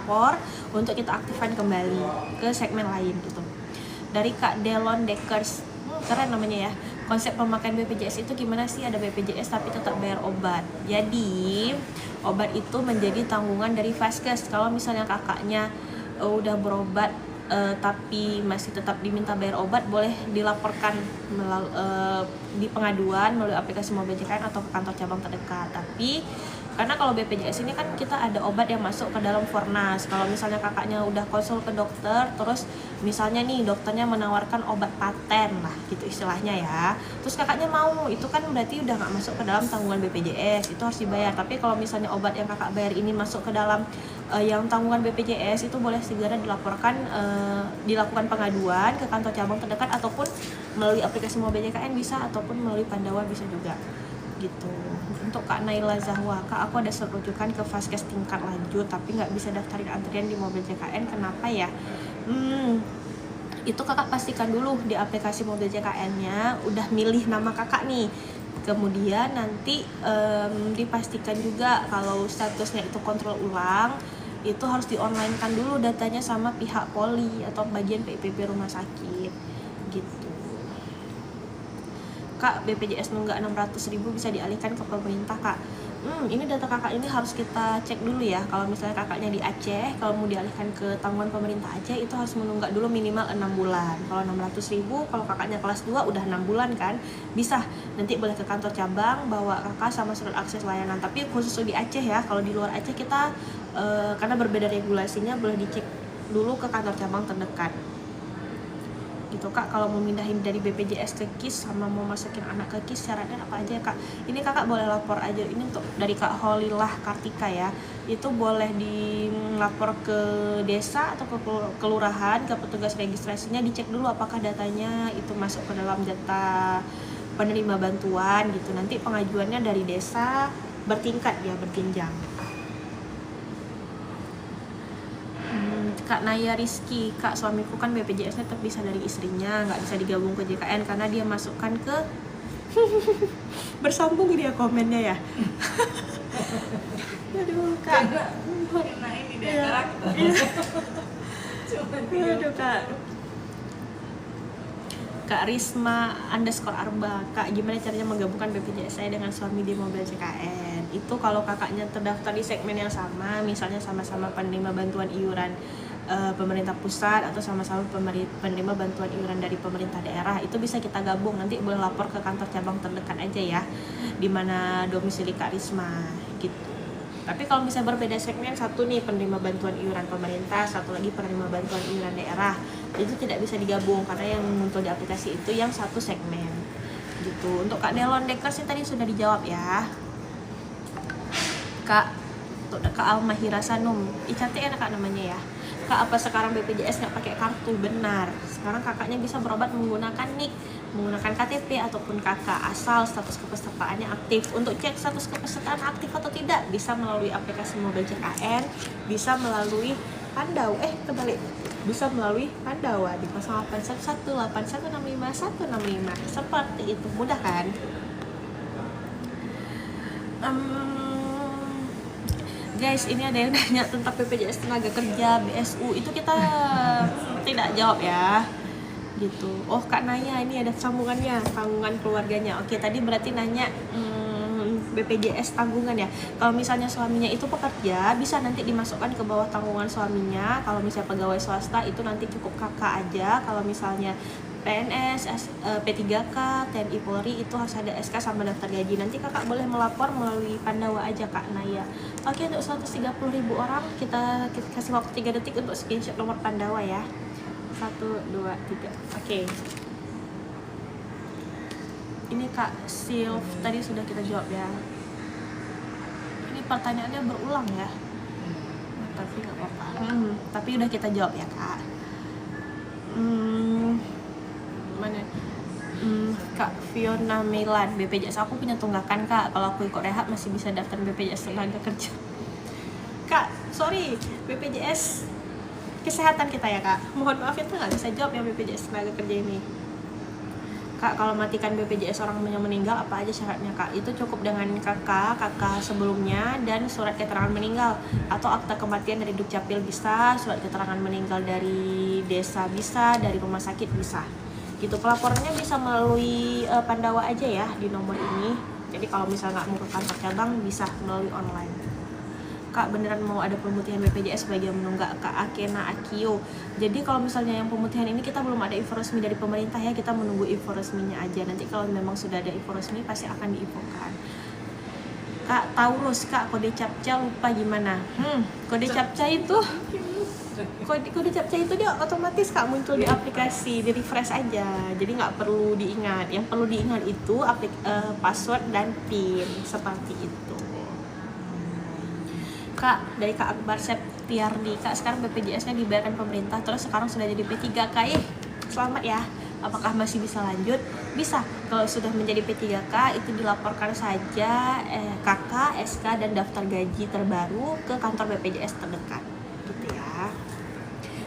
lapor untuk kita aktifkan kembali ke segmen lain gitu. Dari Kak Delon Dekers, keren namanya ya. Konsep pemakaian BPJS itu gimana sih? Ada BPJS tapi tetap bayar obat. Jadi obat itu menjadi tanggungan dari Vaskes. Kalau misalnya kakaknya udah berobat tapi masih tetap diminta bayar obat, boleh dilaporkan di pengaduan melalui aplikasi Mobil JKN atau ke kantor cabang terdekat. Tapi karena kalau BPJS ini kan kita ada obat yang masuk ke dalam Fornas. Kalau misalnya kakaknya udah konsul ke dokter, terus misalnya nih dokternya menawarkan obat paten lah gitu istilahnya ya, terus kakaknya mau, itu kan berarti udah nggak masuk ke dalam tanggungan BPJS, itu harus dibayar. Tapi kalau misalnya obat yang kakak bayar ini masuk ke dalam yang tanggungan BPJS, itu boleh segera dilaporkan, dilakukan pengaduan ke kantor cabang terdekat ataupun melalui aplikasi Mobil JKN bisa, ataupun melalui Pandawa bisa juga gitu. Untuk Kak Naila Zahwa, Kak aku ada rujukan ke Vaskes tingkat lanjut tapi nggak bisa daftarin antrian di Mobil JKN, kenapa ya? Itu kakak pastikan dulu di aplikasi Mobil JKN-nya udah milih nama kakak nih. Kemudian nanti dipastikan juga kalau statusnya itu kontrol ulang, itu harus di-online-kan dulu datanya sama pihak poli atau bagian PIPP rumah sakit gitu. Kak, BPJS nunggak 600.000 bisa dialihkan ke pemerintah Kak. Ini data kakak ini harus kita cek dulu ya. Kalau misalnya kakaknya di Aceh, kalau mau dialihkan ke tanggungan pemerintah Aceh itu harus menunggak dulu minimal 6 bulan. Kalau 600.000, kalau kakaknya kelas 2 udah 6 bulan kan, bisa. Nanti boleh ke kantor cabang bawa kakak sama surat akses layanan. Tapi khusus di Aceh ya, kalau di luar Aceh kita karena berbeda regulasinya, boleh dicek dulu ke kantor cabang terdekat gitu Kak. Kalau mau mindahin dari BPJS ke KIS sama mau masukin anak ke KIS, syaratnya apa aja ya Kak? Ini kakak boleh lapor aja, ini untuk dari Kak Holilah Kartika ya, itu boleh dilapor ke desa atau ke kelurahan, ke petugas registrasinya, dicek dulu apakah datanya itu masuk ke dalam data penerima bantuan gitu. Nanti pengajuannya dari desa bertingkat ya, berjenjang. Kak Naya Rizky, Kak suamiku kan BPJS-nya tetap bisa dari istrinya, nggak bisa digabung ke JKN karena dia masukkan ke bersambung dia komennya ya. Aduh Kak, karena ini dia karakter. Aduh Kak. Kak Risma _Arba, Kak gimana caranya menggabungkan BPJS saya dengan suami di Mobil JKN? Itu kalau kakaknya terdaftar di segmen yang sama, misalnya sama-sama penerima bantuan iuran pemerintah pusat atau sama-sama penerima bantuan iuran dari pemerintah daerah, itu bisa kita gabung. Nanti boleh lapor ke kantor cabang terdekat aja ya, di mana domisili Kak Risma gitu. Tapi kalau misalnya berbeda segmen, satu nih penerima bantuan iuran pemerintah, satu lagi penerima bantuan iuran daerah, itu tidak bisa digabung karena yang muncul di aplikasi itu yang satu segmen gitu. Untuk Kak Delon Dekers ini tadi sudah dijawab ya Kak. Untuk Kak Almahira Sanum, cantik enak Kak namanya ya. Kak, apa sekarang BPJS nggak pakai kartu? Benar, sekarang kakaknya bisa berobat menggunakan NIK, menggunakan KTP ataupun KK, asal status kepesertaannya aktif. Untuk cek status kepesertaan aktif atau tidak, bisa melalui aplikasi Mobil JKN, bisa melalui Pandawa, bisa melalui Pandawa di 08118165 seperti itu, mudah kan? Guys, ini ada yang nanya tentang BPJS tenaga kerja, BSU, itu kita tidak jawab ya gitu. Oh Kak Naya, ini ada sambungannya, tanggungan keluarganya. Oke, tadi berarti nanya BPJS tanggungan ya. Kalau misalnya suaminya itu pekerja, bisa nanti dimasukkan ke bawah tanggungan suaminya. Kalau misalnya pegawai swasta itu nanti cukup kakak aja. Kalau misalnya PNS, P3K, TNI Polri itu harus ada SK sama daftar gaji. Nanti kakak boleh melapor melalui Pandawa aja Kak Naya. Oke, untuk 130.000 orang kita kasih waktu 3 detik untuk screenshot nomor Pandawa ya. 1, 2, 3. Oke. Ini Kak Silv tadi sudah kita jawab ya. Ini pertanyaannya berulang ya. Tapi nggak apa-apa. Tapi udah kita jawab ya Kak. Mana? Kak Fiona Milan, BPJS aku punya tunggakan Kak. Kalau aku ikut rehab masih bisa daftar BPJS tenaga kerja. Kak, sorry, BPJS kesehatan kita ya Kak. Mohon maaf itu nggak bisa jawab yang BPJS tenaga kerja ini. Kak, kalau matikan BPJS orang yang meninggal apa aja syaratnya Kak? Itu cukup dengan kakak sebelumnya dan surat keterangan meninggal atau akta kematian dari Dukcapil bisa, surat keterangan meninggal dari desa bisa, dari rumah sakit bisa. Gitu. Pelaporannya bisa melalui Pandawa aja ya di nomor ini. Jadi kalau misalnya nggak mau ke kantor cabang bisa melalui online. Kak, beneran mau ada pemutihan BPJS bagi yang menunggak Kak Akena Akio. Jadi kalau misalnya yang pemutihan ini kita belum ada info resmi dari pemerintah ya, kita menunggu info resminya aja. Nanti kalau memang sudah ada info resmi pasti akan diinfokan. Kak Taurus, Kak kode captcha lupa gimana? Kode captcha itu kode captcha itu dia otomatis Kak muncul di aplikasi, di refresh aja. Jadi nggak perlu diingat. Yang perlu diingat itu password dan PIN seperti itu. Kak, dari Kak Akbar Septiardi, Kak sekarang BPJS-nya dibayarkan pemerintah terus sekarang sudah jadi P3K. Selamat ya. Apakah masih bisa lanjut? Bisa. Kalau sudah menjadi P3K itu dilaporkan saja KK, SK dan daftar gaji terbaru ke kantor BPJS terdekat. Gitu ya.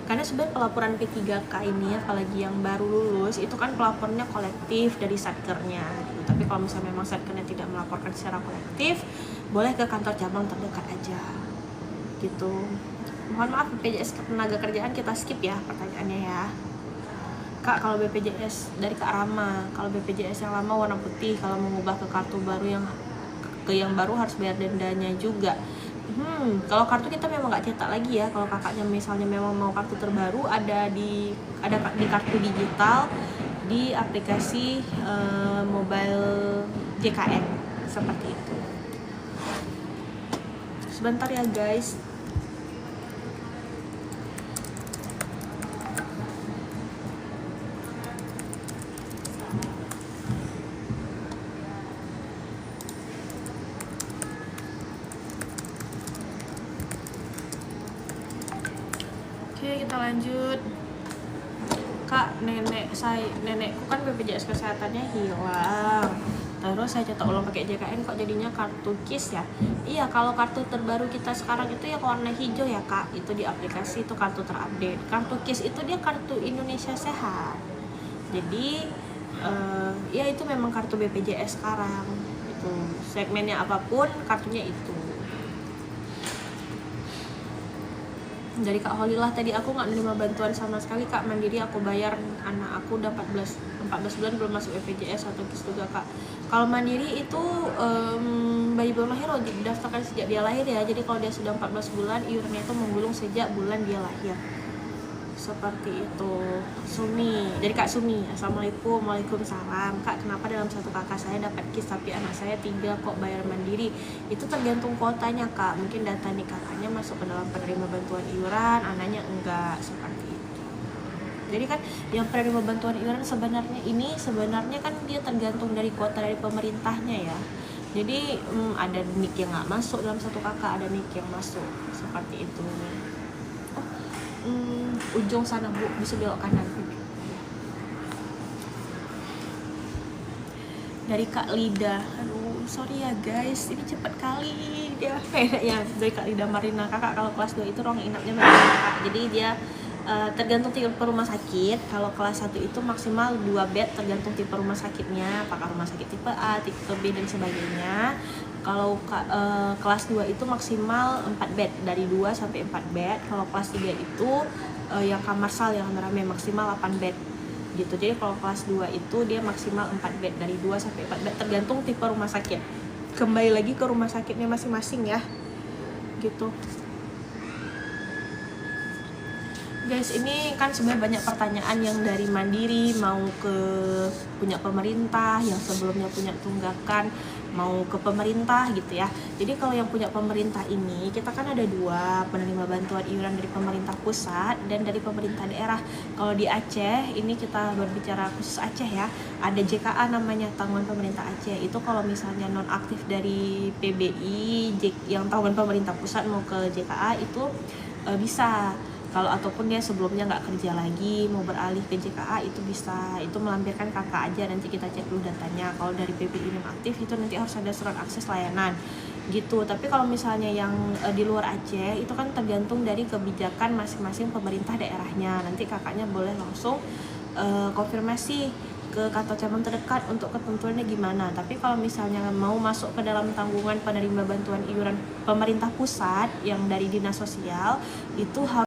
Karena sebenarnya pelaporan P3K ini apalagi yang baru lulus itu kan pelapornya kolektif dari satkernya gitu. Tapi kalau misalnya memang satkernya tidak melaporkan secara kolektif, boleh ke kantor cabang terdekat aja gitu. Mohon maaf BPJS tenaga kerjaan kita skip ya pertanyaannya ya. Kak, kalau BPJS dari Kak Rama, kalau BPJS yang lama warna putih, kalau mengubah ke kartu baru yang baru harus bayar dendanya juga. Kalau kartu kita memang nggak cetak lagi ya. Kalau kakaknya misalnya memang mau kartu terbaru ada di kartu digital di aplikasi mobile JKN seperti itu. Sebentar ya guys. Oke, kita lanjut. Kak, nenekku kan BPJS kesehatannya hilang. Terus saya cetak ulang pakai JKN kok jadinya kartu KIS ya. Iya, kalau kartu terbaru kita sekarang itu ya warna hijau ya Kak. Itu di aplikasi itu kartu terupdate. Kartu KIS itu dia kartu Indonesia Sehat. Jadi ya itu memang kartu BPJS sekarang. Itu segmennya apapun kartunya itu. Dari Kak Holilah, tadi aku nggak menerima bantuan sama sekali Kak, mandiri aku bayar, anak aku udah 14 bulan belum masuk BPJS atau KIS juga Kak. Kalau mandiri itu bayi baru lahir didaftarkan sejak dia lahir ya, jadi kalau dia sudah 14 bulan iurannya itu menggulung sejak bulan dia lahir. Seperti itu. Sumi, dari Kak Sumi, Assalamualaikum. Waalaikumsalam. Kak, kenapa dalam satu kakak saya dapat KIS tapi anak saya 3 kok bayar mandiri? Itu tergantung kuotanya Kak, mungkin data nih kakaknya masuk ke dalam penerima bantuan iuran, anaknya enggak, seperti itu. Jadi kan yang penerima bantuan iuran sebenarnya kan dia tergantung dari kuota dari pemerintahnya ya. Jadi ada nik yang nggak masuk dalam satu kakak, ada nik yang masuk, seperti itu. Ujung sana Bu, bisa belok kanan. Dari Kak Lida, aduh sorry ya guys, ini cepet kali dia kayaknya. Dari Kak Lida Marina, kakak kalau kelas 2 itu ruang inapnya berapa Kak? Jadi dia tergantung tipe rumah sakit. Kalau kelas 1 itu maksimal 2 bed tergantung tipe rumah sakitnya, apakah rumah sakit tipe A, tipe B dan sebagainya. Kalau kelas 2 itu maksimal 4 bed, dari 2 sampai 4 bed. Kalau kelas 3 itu yang kamar sal yang rame maksimal 8 bed gitu. Jadi kalau kelas 2 itu dia maksimal 4 bed, dari 2 sampai 4 bed tergantung tipe rumah sakit. Kembali lagi ke rumah sakitnya masing-masing ya. Gitu. Guys, ini kan sebenarnya banyak pertanyaan yang dari mandiri mau ke punya pemerintah, yang sebelumnya punya tunggakan mau ke pemerintah gitu ya. Jadi kalau yang punya pemerintah ini, kita kan ada 2 penerima bantuan iuran, dari pemerintah pusat dan dari pemerintah daerah. Kalau di Aceh, ini kita berbicara khusus Aceh ya, ada JKA namanya, tanggungan pemerintah Aceh. Itu kalau misalnya non aktif dari PBI yang tanggungan pemerintah pusat mau ke JKA itu bisa. Kalau ataupun dia sebelumnya nggak kerja lagi mau beralih ke JKA itu bisa, itu melampirkan kakak aja, nanti kita cek dulu datanya. Kalau dari PBI non aktif itu nanti harus ada surat akses layanan gitu. Tapi kalau misalnya yang di luar Aceh itu kan tergantung dari kebijakan masing-masing pemerintah daerahnya. Nanti kakaknya boleh langsung konfirmasi ke kantor cabang terdekat untuk ketentuannya gimana. Tapi kalau misalnya mau masuk ke dalam tanggungan penerima bantuan iuran pemerintah pusat yang dari dinas sosial, itu harus